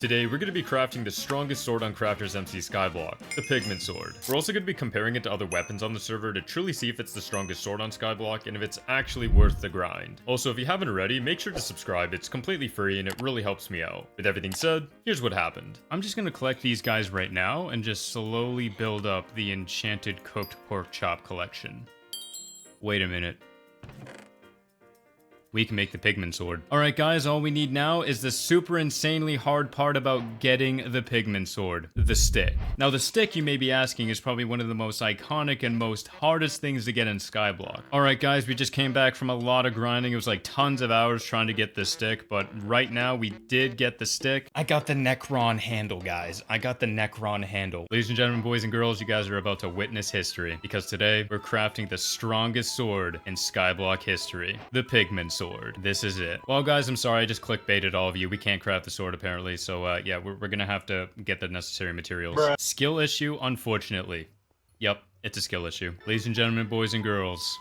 Today, we're going to be crafting the strongest sword on CraftersMC Skyblock, the Pigman Sword. We're also going to be comparing it to other weapons on the server to truly see if it's the strongest sword on Skyblock and if it's actually worth the grind. Also, if you haven't already, make sure to subscribe. It's completely free and it really helps me out. With everything said, here's what happened. I'm just going to collect these guys right now and just slowly build up the enchanted cooked pork chop collection. Wait a minute. We can make the Pigman Sword. Alright guys, all we need now is the super insanely hard part about getting the Pigman Sword, the stick. Now the stick, you may be asking, is probably one of the most iconic and most hardest things to get in Skyblock. Alright guys, we just came back from a lot of grinding. It was like tons of hours trying to get this stick, but right now we did get the stick. I got the Necron Handle, guys. I got the Necron Handle. Ladies and gentlemen, boys and girls, you guys are about to witness history, because today we're crafting the strongest sword in Skyblock history, the Pigman Sword. This is it. Well, guys, I'm sorry. I just clickbaited all of you. We can't craft the sword, apparently. So, yeah, we're gonna have to get the necessary materials. Bruh. Skill issue, unfortunately. Yep, it's a skill issue. Ladies and gentlemen, boys and girls,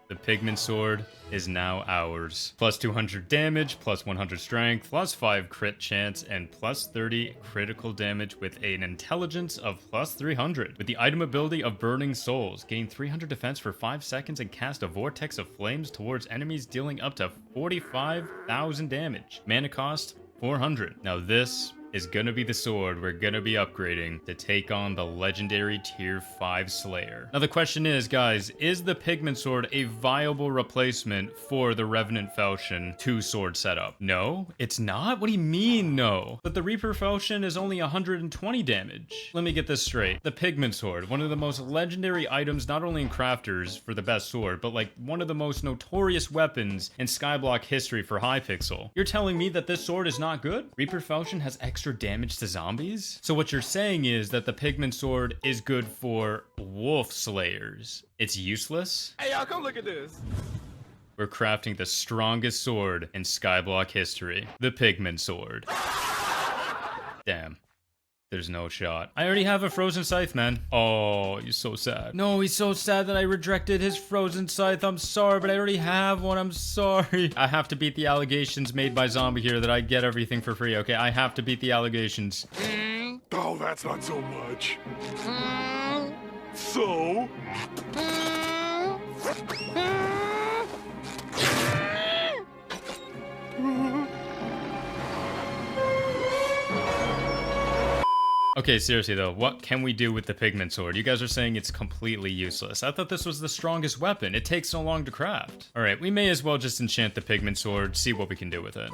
the Pigman Sword is now ours. Plus 200 damage, plus 100 strength, plus 5 crit chance, and plus 30 critical damage with an intelligence of plus 300. With the item ability of Burning Souls, gain 300 defense for 5 seconds and cast a vortex of flames towards enemies, dealing up to 45,000 damage. Mana cost, 400. Now this is gonna be the sword we're gonna be upgrading to take on the legendary tier 5 Slayer. Now the question is, guys, is the Pigman Sword a viable replacement for the Revenant Falchion 2-sword setup? No, it's not? What do you mean no? But the Reaper Falchion is only 120 damage. Let me get this straight. The Pigman Sword, one of the most legendary items not only in crafters for the best sword, but like one of the most notorious weapons in Skyblock history for Hypixel. You're telling me that this sword is not good? Reaper Falchion has extra damage to zombies? So what you're saying is that the Pigman Sword is good for wolf slayers. It's useless? Hey y'all, come look at this. We're crafting the strongest sword in Skyblock history, the Pigman Sword. Damn. There's no shot. I already have a frozen scythe, man. Oh, he's so sad. No, he's so sad that I rejected his frozen scythe. I'm sorry, but I already have one. I'm sorry. I have to beat the allegations made by Zombie here that I get everything for free, okay? I have to beat the allegations. Oh, that's not so much. So? Okay, seriously though, what can we do with the Pigman Sword? You guys are saying it's completely useless. I thought this was the strongest weapon. It takes so long to craft. All right, we may as well just enchant the Pigman Sword, see what we can do with it.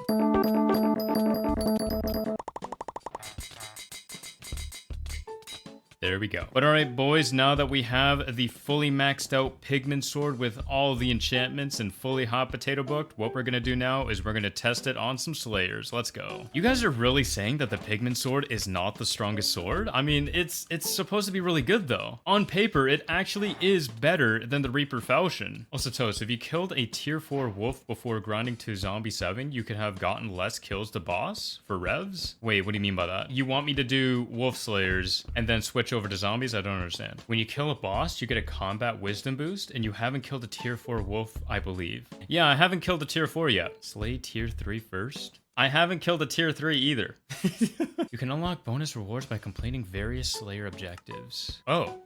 There we go. But alright boys, now that we have the fully maxed out Pigman Sword with all the enchantments and fully hot potato booked, what we're gonna do now is we're gonna test it on some Slayers. Let's go. You guys are really saying that the Pigman Sword is not the strongest sword? I mean, it's supposed to be really good though. On paper, it actually is better than the Reaper Falchion. Also Toast, if you killed a tier 4 wolf before grinding to zombie 7, you could have gotten less kills to boss for revs? Wait, what do you mean by that? You want me to do wolf slayers and then switch over to zombies? I don't understand. When you kill a boss, you get a combat wisdom boost, and you haven't killed a tier 4 wolf, I believe. Yeah, I haven't killed a tier 4 yet. Slay tier 3 first? I haven't killed a tier 3 either. You can unlock bonus rewards by completing various Slayer objectives. Oh.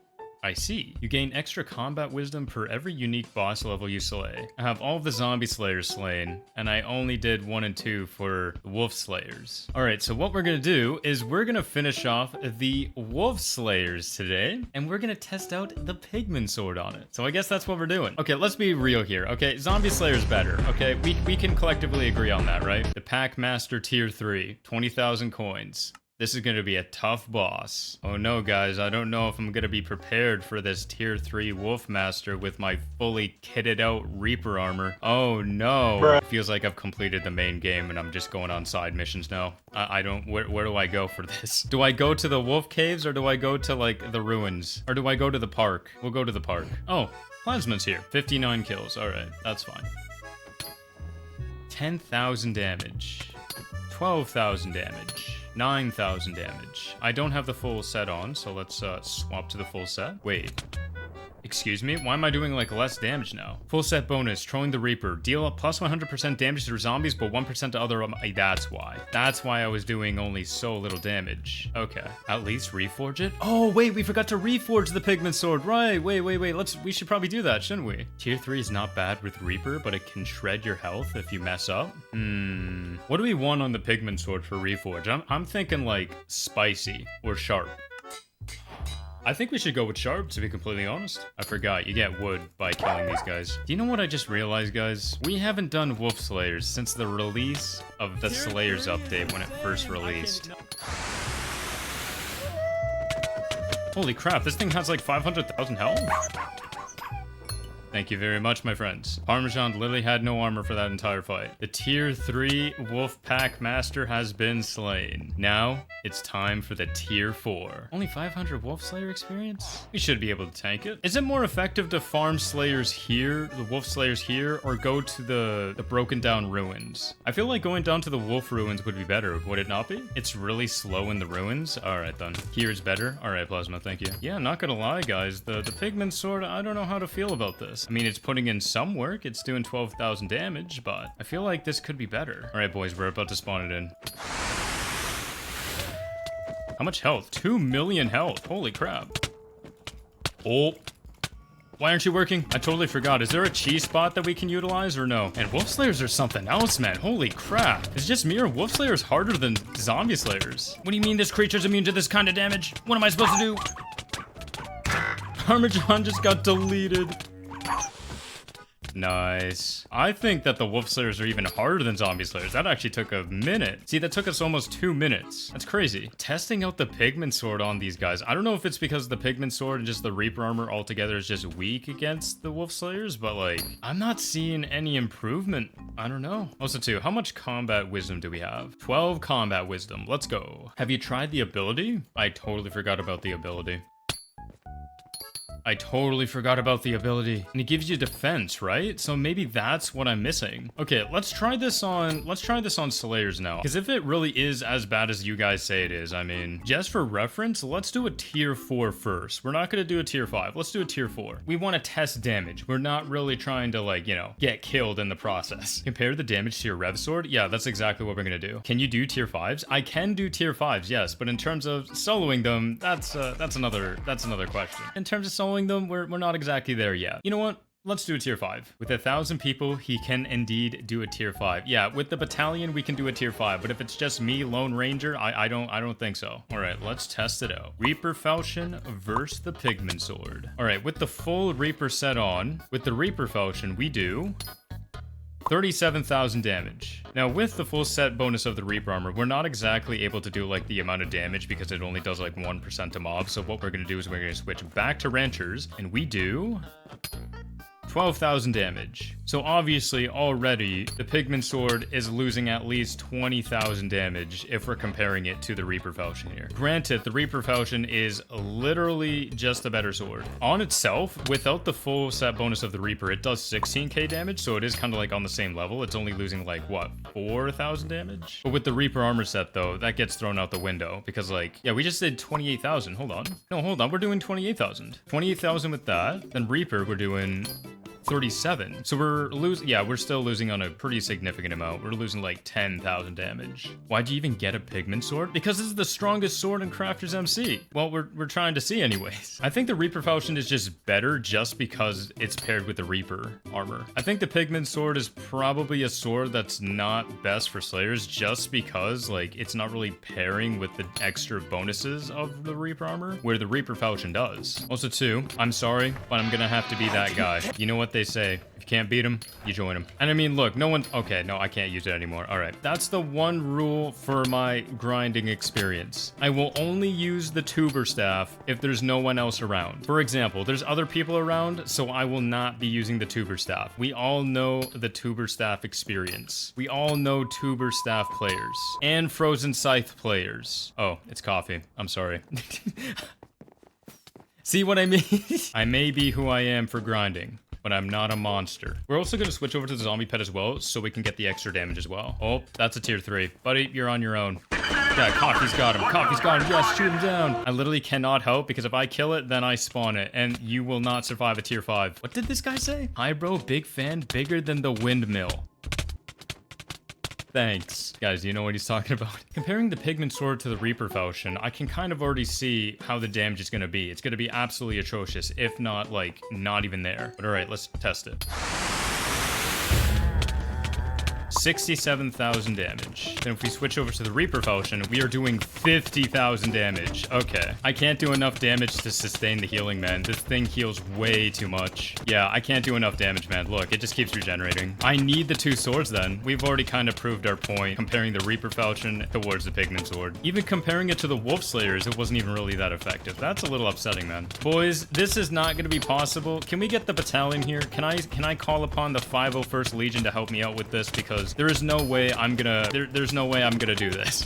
I see. You gain extra combat wisdom per every unique boss level you slay. I have all of the zombie slayers slain, and I only did 1 and 2 for wolf slayers. Alright, so what we're gonna do is we're gonna finish off the wolf slayers today, and we're gonna test out the Pigman Sword on it. So I guess that's what we're doing. Okay, let's be real here, okay? Zombie slayer's better, okay? We can collectively agree on that, right? The Pack Master tier 3, 20,000 coins. This is going to be a tough boss. Oh no, guys, I don't know if I'm going to be prepared for this tier 3 Wolf Master with my fully kitted out Reaper armor. Oh no. Bruh. It feels like I've completed the main game and I'm just going on side missions now. I don't, where do I go for this? Do I go to the wolf caves or do I go to like the ruins? Or do I go to the park? We'll go to the park. Oh, Plasma's here. 59 kills. All right, that's fine. 10,000 damage. 12,000 damage. 9,000 damage. I don't have the full set on, so let's swap to the full set. Wait. Excuse me? Why am I doing like less damage now? Full set bonus, trolling the Reaper. Deal a plus 100% damage to zombies, but 1% to other... that's why. That's why I was doing only so little damage. Okay. At least reforge it? Oh, wait, we forgot to reforge the Pigman Sword. Right, wait. We should probably do that, shouldn't we? Tier 3 is not bad with Reaper, but it can shred your health if you mess up. What do we want on the Pigman Sword for reforge? I'm thinking like spicy or sharp. I think we should go with sharp, to be completely honest. I forgot, you get wood by killing these guys. Do you know what I just realized, guys? We haven't done Wolf Slayers since the release of the Slayers update when it first released. Holy crap, this thing has like 500,000 health? Thank you very much, my friends. Parmesan literally had no armor for that entire fight. The tier 3 wolf pack master has been slain. Now, it's time for the tier 4. Only 500 wolf slayer experience? We should be able to tank it. Is it more effective to farm slayers here, the wolf slayers here, or go to the broken down ruins? I feel like going down to the wolf ruins would be better, would it not be? It's really slow in the ruins? Alright then. Here's better. Alright, Plasma, thank you. Yeah, not gonna lie, guys. The Pigman Sword, I don't know how to feel about this. I mean, it's putting in some work. It's doing 12,000 damage, but I feel like this could be better. All right, boys, we're about to spawn it in. How much health? 2 million health. Holy crap. Oh. Why aren't you working? I totally forgot. Is there a cheese spot that we can utilize or no? And Wolf Slayers are something else, man. Holy crap. It's just me or Wolf Slayers harder than Zombie Slayers? What do you mean this creature's immune to this kind of damage? What am I supposed to do? Parmesan just got deleted. Nice. I think that the Wolf Slayers are even harder than Zombie Slayers. That actually took a minute. See, that took us almost 2 minutes. That's crazy. Testing out the Pigman Sword on these guys. I don't know if it's because the Pigman Sword and just the Reaper armor altogether is just weak against the Wolf Slayers, but like, I'm not seeing any improvement. I don't know. Also too, how much combat wisdom do we have? 12 combat wisdom. Let's go. Have you tried the ability? I totally forgot about the ability. I totally forgot about the ability. And it gives you defense, right? So maybe that's what I'm missing. Okay, let's try this on Slayers now. Because if it really is as bad as you guys say it is, I mean, just for reference, let's do a tier 4 first. We're not gonna do a tier 5. Let's do a tier 4. We want to test damage. We're not really trying to, like, you know, get killed in the process. Compare the damage to your Rev Sword. Yeah, that's exactly what we're gonna do. Can you do tier 5s? I can do tier 5s, yes, but in terms of soloing them, that's another question. In terms of soloing them, we're not exactly there yet. You know what? Let's do a tier 5. With 1,000 people, he can indeed do a tier 5. Yeah, with the battalion, we can do a tier 5. But if it's just me, Lone Ranger, I don't think so. All right, let's test it out. Reaper Falchion versus the Pigman Sword. All right, with the full Reaper set on, with the Reaper Falchion, we do 37,000 damage. Now, with the full set bonus of the Reaper armor, we're not exactly able to do like the amount of damage because it only does like 1% to mobs. So what we're gonna do is we're gonna switch back to Ranchers, and we do 12,000 damage. So obviously already the Pigman Sword is losing at least 20,000 damage if we're comparing it to the Reaper Falchion here. Granted, the Reaper Falchion is literally just a better sword. On itself, without the full set bonus of the Reaper, it does 16k damage, so it is kind of like on the same level. It's only losing like, what, 4,000 damage? But with the Reaper armor set though, that gets thrown out the window because like, yeah, we just did 28,000. Hold on. No, hold on. We're doing 28,000. 28,000 with that. Then Reaper, we're doing 37. So we're still losing on a pretty significant amount. We're losing like 10,000 damage. Why'd you even get a Pigman Sword? Because this is the strongest sword in CraftersMC. Well, we're trying to see anyways. I think the Reaper Falchion is just better just because it's paired with the Reaper armor. I think the Pigman Sword is probably a sword that's not best for Slayers just because like it's not really pairing with the extra bonuses of the Reaper armor, where the Reaper Falchion does. Also too, I'm sorry, but I'm gonna have to be that guy. You know what they say, if you can't beat them, you join them. And I mean, look, okay, no, I can't use it anymore. All right, that's the one rule for my grinding experience. I will only use the tuber staff if there's no one else around. For example, there's other people around, so I will not be using the tuber staff. We all know the tuber staff experience. We all know tuber staff players and frozen scythe players. Oh, it's coffee. I'm sorry. See what I mean? I may be who I am for grinding, but I'm not a monster. We're also going to switch over to the zombie pet as well, so we can get the extra damage as well. Oh, that's a tier 3. Buddy, you're on your own. Yeah, Coffee's got him. Coffee's got him. Yes, shoot him down. I literally cannot help because if I kill it, then I spawn it, and you will not survive a tier 5. What did this guy say? Hi, bro. Big fan. Bigger than the windmill. Thanks. Guys, do you know what he's talking about? Comparing the Pigman Sword to the Reaper Falchion, I can kind of already see how the damage is going to be. It's going to be absolutely atrocious, if not, like, not even there. But alright, let's test it. 67,000 damage. Then if we switch over to the Reaper Falchion, we are doing 50,000 damage. Okay. I can't do enough damage to sustain the healing, man. This thing heals way too much. Yeah, I can't do enough damage, man. Look, it just keeps regenerating. I need the 2 swords then. We've already kind of proved our point comparing the Reaper Falchion towards the Pigman Sword. Even comparing it to the Wolf Slayers, it wasn't even really that effective. That's a little upsetting, man. Boys, this is not going to be possible. Can we get the battalion here? Can I call upon the 501st Legion to help me out with this? Because there is no way I'm gonna there's no way I'm gonna do this.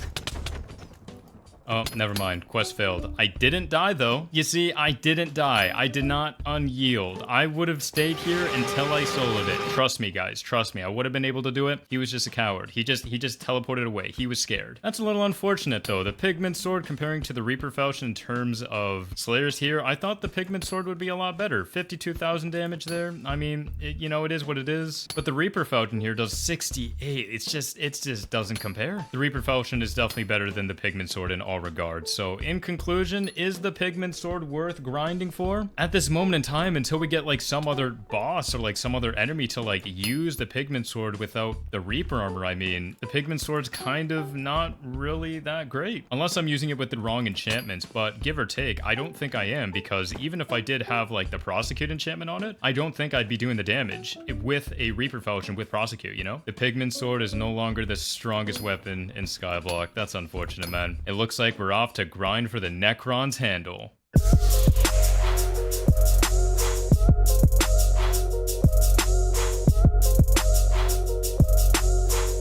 Oh, never mind. Quest failed. I didn't die, though. You see, I didn't die. I did not unyield. I would have stayed here until I soloed it. Trust me, guys. Trust me. I would have been able to do it. He was just a coward. He just teleported away. He was scared. That's a little unfortunate, though. The Pigman Sword comparing to the Reaper Falchion in terms of Slayers here, I thought the Pigman Sword would be a lot better. 52,000 damage there. I mean, you know, it is what it is. But the Reaper Falchion here does 68. It just doesn't compare. The Reaper Falchion is definitely better than the Pigman Sword in all regards. So in conclusion, is the Pigman Sword worth grinding for? At this moment in time, until we get like some other boss or like some other enemy to like use the Pigman Sword without the Reaper armor, I mean, the Pigman Sword's kind of not really that great. Unless I'm using it with the wrong enchantments, but give or take, I don't think I am, because even if I did have like the Prosecute enchantment on it, I don't think I'd be doing the damage with a Reaper Falchion with Prosecute, you know? The Pigman Sword is no longer the strongest weapon in Skyblock. That's unfortunate, man. It looks like we're off to grind for the Necrons Handle.